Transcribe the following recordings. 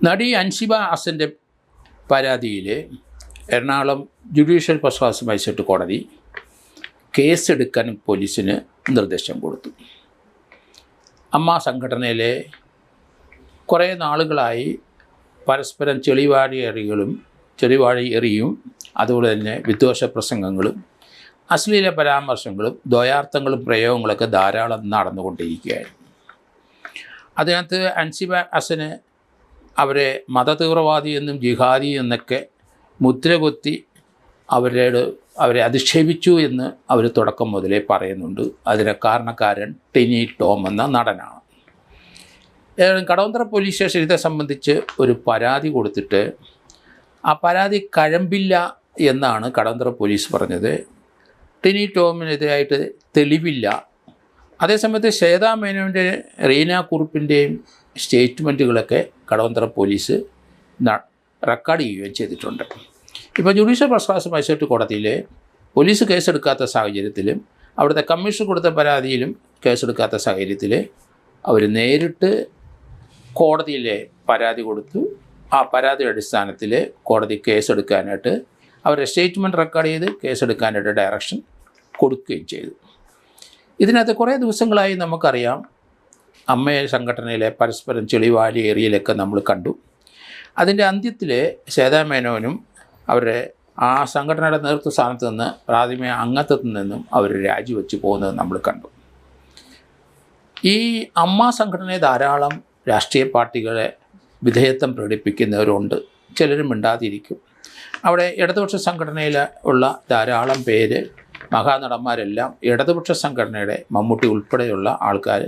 നടി അൻസിബ ഹസൻ്റെ പരാതിയിൽ Ernakulam judicial first class magistrate കോടതി കേസെടുക്കാൻ പോലീസിന് നിർദ്ദേശം കൊടുത്തു. അമ്മ സംഘടനയിലെ കുറേ നാളുകളായി പരസ്പരം ചെളിവാരി എറിയും അതുപോലെ തന്നെ വിദ്വേഷ പ്രസംഗങ്ങളും അശ്ലീല പരാമർശങ്ങളും ദ്വയാർത്ഥങ്ങളും പ്രയോഗങ്ങളൊക്കെ ധാരാളം നടന്നുകൊണ്ടിരിക്കുകയായിരുന്നു. അതിനകത്ത് അൻസിബ ഹസന് അവരെ മതതീവ്രവാദി എന്നും ജിഹാദി എന്നൊക്കെ മുദ്രകുത്തി അവരെ അധിക്ഷേപിച്ചു എന്ന് അവർ തുടക്കം മുതലേ പറയുന്നുണ്ട്. അതിന് കാരണക്കാരൻ ടിനി ടോം എന്ന നടനാണ്. കടവന്ത്ര പോലീസ് സ്റ്റേഷൻ ഇതെ സംബന്ധിച്ച് ഒരു പരാതി കൊടുത്തിട്ട് ആ പരാതി കഴമ്പില്ല എന്നാണ് കടവന്ത്ര പോലീസ് പറഞ്ഞത്. ടിനി ടോമിനെതിരായിട്ട് തെളിവില്ല. അതേസമയത്ത് ശ്വേതാ മേനോൻ്റെ റീന കുറുപ്പിൻ്റെയും സ്റ്റേറ്റ്മെൻറ്റുകളൊക്കെ കടവന്ത്ര പോലീസ് റെക്കോർഡ് ചെയ്യുകയും ചെയ്തിട്ടുണ്ട്. ഇപ്പോൾ ജുഡീഷ്യൽ ഫസ്റ്റ് ക്ലാസ് മജിസ്ട്രേറ്റ് കോടതിയിൽ പോലീസ് കേസെടുക്കാത്ത സാഹചര്യത്തിലും അവിടുത്തെ കമ്മീഷൻ കൊടുത്ത പരാതിയിലും കേസെടുക്കാത്ത സാഹചര്യത്തിൽ അവർ നേരിട്ട് കോടതിയിലെ പരാതി കൊടുത്തു. ആ പരാതിയുടെ അടിസ്ഥാനത്തിൽ കോടതി കേസെടുക്കാനായിട്ട് അവരുടെ സ്റ്റേറ്റ്മെൻറ്റ് റെക്കോർഡ് ചെയ്ത് കേസെടുക്കാനായിട്ട് ഡയറക്ഷൻ കൊടുക്കുകയും ചെയ്തു. ഇതിനകത്ത് കുറേ ദിവസങ്ങളായി നമുക്കറിയാം അമ്മയെ സംഘടനയിലെ പരസ്പരം ചെളിവാരി എറിയലൊക്കെ നമ്മൾ കണ്ടു. അതിൻ്റെ അന്ത്യത്തിൽ ശ്വേതാ മേനോനും അവരുടെ ആ സംഘടനയുടെ നേതൃത്വ സ്ഥാനത്ത് നിന്ന് പ്രാഥമിക അംഗത്വത്തിൽ നിന്നും അവർ രാജിവെച്ച് പോകുന്നത് നമ്മൾ കണ്ടു. ഈ അമ്മ സംഘടനയെ ധാരാളം രാഷ്ട്രീയ പാർട്ടികളെ വിധേയത്വം പ്രകടിപ്പിക്കുന്നവരുണ്ട്, ചിലരും മിണ്ടാതിരിക്കും. അവിടെ ഇടതുപക്ഷ സംഘടനയിൽ ഉള്ള ധാരാളം പേര് മഹാനടന്മാരെല്ലാം ഇടതുപക്ഷ സംഘടനയുടെ മമ്മൂട്ടി ഉൾപ്പെടെയുള്ള ആൾക്കാർ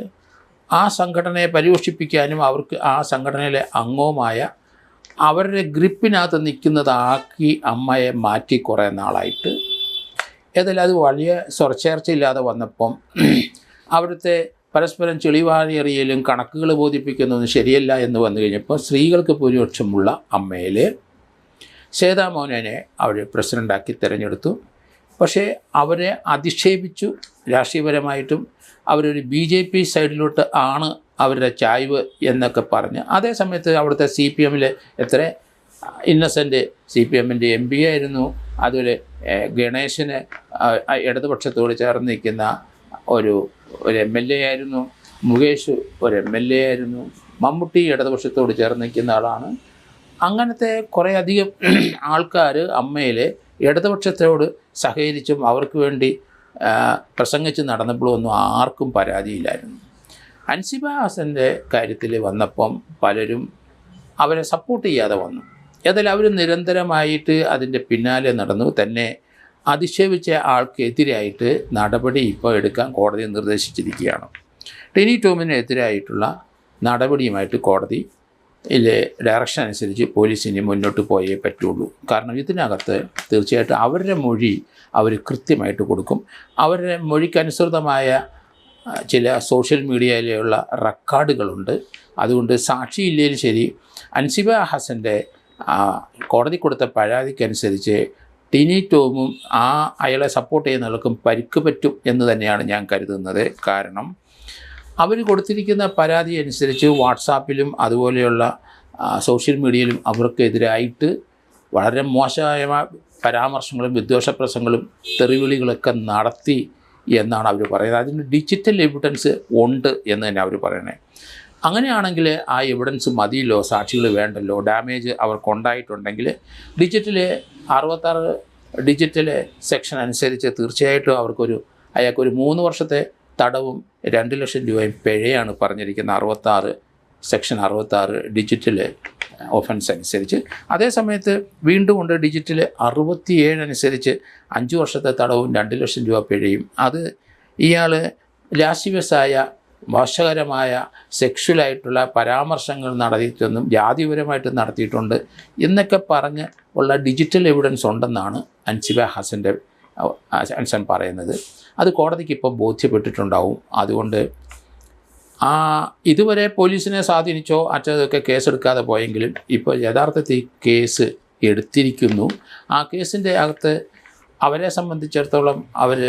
ആ സംഘടനയെ പരിപോഷിപ്പിക്കാനും അവർക്ക് ആ സംഘടനയിലെ അംഗവുമായ അവരുടെ ഗ്രിപ്പിനകത്ത് നിൽക്കുന്നതാക്കി അമ്മയെ മാറ്റി കുറേ നാളായിട്ട്. ഏതായാലും അത് വലിയ സ്വരച്ചേർച്ചയില്ലാതെ വന്നപ്പം അവിടുത്തെ പരസ്പരം ചെളിവാരി എറിയലും കണക്കുകൾ ബോധിപ്പിക്കുന്നതൊന്നും ശരിയല്ല എന്ന് വന്നു കഴിഞ്ഞപ്പോൾ സ്ത്രീകൾക്ക് ഭൂരിപക്ഷമുള്ള അമ്മയിൽ ശ്വേതാ മേനോനെ അവർ പ്രസിഡൻ്റാക്കി തിരഞ്ഞെടുത്തു. പക്ഷേ അവരെ അധിക്ഷേപിച്ചു. രാഷ്ട്രീയപരമായിട്ടും അവരൊരു BJP സൈഡിലോട്ട് ആണ് അവരുടെ ചായ്വ് എന്നൊക്കെ പറഞ്ഞ്. അതേ സമയത്ത് അവിടുത്തെ CPM എത്ര ഇന്നസെൻ്റ് CPMൻ്റെ MP ആയിരുന്നു. അതുപോലെ ഗണേശന് ഇടതുപക്ഷത്തോട് ചേർന്ന് നിൽക്കുന്ന ഒരു MLA ആയിരുന്നു. മുകേഷ് ഒരു MLA ആയിരുന്നു. മമ്മൂട്ടി ഇടതുപക്ഷത്തോട് ചേർന്ന് നിൽക്കുന്ന ആളാണ്. അങ്ങനത്തെ കുറേ അധികം ആൾക്കാർ അമ്മയിൽ ഇടതുപക്ഷത്തോട് സഹകരിച്ചും അവർക്ക് വേണ്ടി പ്രസംഗിച്ച് നടന്നപ്പോഴൊന്നും ആർക്കും പരാതിയില്ലായിരുന്നു. അൻസിബ ഹസൻ്റെ കാര്യത്തിൽ വന്നപ്പം പലരും അവരെ സപ്പോർട്ട് ചെയ്യാതെ വന്നു. ഏതായാലും അവർ നിരന്തരമായിട്ട് അതിൻ്റെ പിന്നാലെ നടന്നു. തന്നെ അധിക്ഷേപിച്ച ആൾക്കെതിരായിട്ട് നടപടി ഇപ്പോൾ എടുക്കാൻ കോടതി നിർദ്ദേശിച്ചിരിക്കുകയാണ്. ടിനി ടോമിനെതിരായിട്ടുള്ള നടപടിയുമായിട്ട് കോടതി ഡയറക്ഷൻ അനുസരിച്ച് പോലീസിന് മുന്നോട്ട് പോയേ പറ്റുള്ളൂ. കാരണം ഇതിനകത്ത് തീർച്ചയായിട്ടും അവരുടെ മൊഴി അവർ കൃത്യമായിട്ട് കൊടുക്കും. അവരുടെ മൊഴിക്കനുസൃതമായ ചില സോഷ്യൽ മീഡിയയിലുള്ള റെക്കോർഡുകളുണ്ട്. അതുകൊണ്ട് സാക്ഷിയില്ലെങ്കിലും ശരി അൻസിബ ഹസൻ്റെ കോടതി കൊടുത്ത പരാതിക്കനുസരിച്ച് ടിനി ടോമും അയാളെ സപ്പോർട്ട് ചെയ്യുന്നവർക്കും പരിക്ക് പറ്റും എന്ന് തന്നെയാണ് ഞാൻ കരുതുന്നത്. കാരണം അവർ കൊടുത്തിരിക്കുന്ന പരാതി അനുസരിച്ച് വാട്സാപ്പിലും അതുപോലെയുള്ള സോഷ്യൽ മീഡിയയിലും അവർക്കെതിരായിട്ട് വളരെ മോശമായ പരാമർശങ്ങളും വിദ്വേഷ പ്രസംഗങ്ങളും തെറിവിളികളൊക്കെ നടത്തി എന്നാണ് അവർ പറയുന്നത്. അതിന് ഡിജിറ്റൽ എവിഡൻസ് ഉണ്ട് എന്ന് തന്നെ അവർ പറയണേ. അങ്ങനെയാണെങ്കിൽ ആ എവിഡൻസ് മതിയല്ലോ, സാക്ഷികൾ വേണ്ടല്ലോ. ഡാമേജ് അവർക്കുണ്ടായിട്ടുണ്ടെങ്കിൽ ഡിജിറ്റൽ സെക്ഷൻ അനുസരിച്ച് തീർച്ചയായിട്ടും അയാൾക്കൊരു 3 വർഷത്തെ തടവും 2 ലക്ഷം രൂപയും പിഴയാണ് പറഞ്ഞിരിക്കുന്നത്. സെക്ഷൻ 66 ഡിജിറ്റൽ ഒഫൻസ് അനുസരിച്ച്. അതേസമയത്ത് വീണ്ടും ഉണ്ട് ഡിജിറ്റൽ 67 അനുസരിച്ച് 5 വർഷത്തെ തടവും 2 ലക്ഷം രൂപ പിഴയും. അത് ഇയാൾ ലാസ്യവസായ മോശകരമായ സെക്ഷുവലായിട്ടുള്ള പരാമർശങ്ങൾ നടത്തിയിട്ടൊന്നും ജാതിപരമായിട്ട് നടത്തിയിട്ടുണ്ട് എന്നൊക്കെ പറഞ്ഞ് ഉള്ള ഡിജിറ്റൽ എവിഡൻസ് ഉണ്ടെന്നാണ് അൻസിബ ഹസൻ പറയുന്നത്. അത് കോടതിക്ക് ഇപ്പോൾ ബോധ്യപ്പെട്ടിട്ടുണ്ടാവും. അതുകൊണ്ട് ഇതുവരെ പോലീസിനെ സ്വാധീനിച്ചോ അതൊക്കെ കേസെടുക്കാതെ പോയെങ്കിലും ഇപ്പോൾ യഥാർത്ഥത്തിൽ കേസ് എടുത്തിരിക്കുന്നു. ആ കേസിൻ്റെ അകത്ത് അവരെ സംബന്ധിച്ചിടത്തോളം അവർ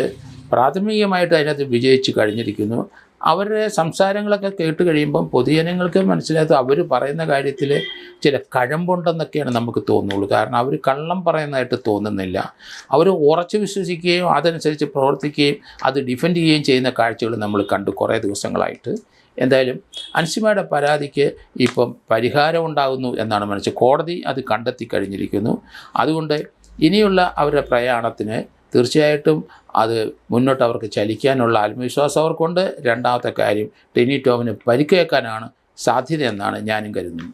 പ്രാഥമികമായിട്ട് അതിനകത്ത് വിജയിച്ച് കഴിഞ്ഞിരിക്കുന്നു. അവരുടെ സംസാരങ്ങളൊക്കെ കേട്ട് കഴിയുമ്പം പൊതുജനങ്ങൾക്ക് മനസ്സിലായത് അവർ പറയുന്ന കാര്യത്തിൽ ചില കഴമ്പുണ്ടെന്നൊക്കെയാണ് നമുക്ക് തോന്നുള്ളൂ. കാരണം അവർ കള്ളം പറയുന്നതായിട്ട് തോന്നുന്നില്ല. അവർ ഉറച്ചു വിശ്വസിക്കുകയും അതനുസരിച്ച് പ്രവർത്തിക്കുകയും അത് ഡിഫെൻഡ് ചെയ്യുകയും ചെയ്യുന്ന കാഴ്ചകൾ നമ്മൾ കണ്ടു കുറേ ദിവസങ്ങളായിട്ട്. എന്തായാലും അൻസിമയുടെ പരാതിക്ക് ഇപ്പം പരിഹാരം ഉണ്ടാകുന്നു എന്നാണ് മനസ്സിൽ. കോടതി അത് കണ്ടെത്തി കഴിഞ്ഞിരിക്കുന്നു. അതുകൊണ്ട് ഇനിയുള്ള അവരുടെ പ്രയാണത്തിന് തീർച്ചയായിട്ടും അത് മുന്നോട്ട് അവർക്ക് ചലിക്കാനുള്ള ആത്മവിശ്വാസം അവർക്കുണ്ട്. രണ്ടാമത്തെ കാര്യം, ടിനി ടോമിന് പരിക്കേൽക്കാനാണ് സാധ്യതയെന്നാണ് ഞാനും കരുതുന്നത്.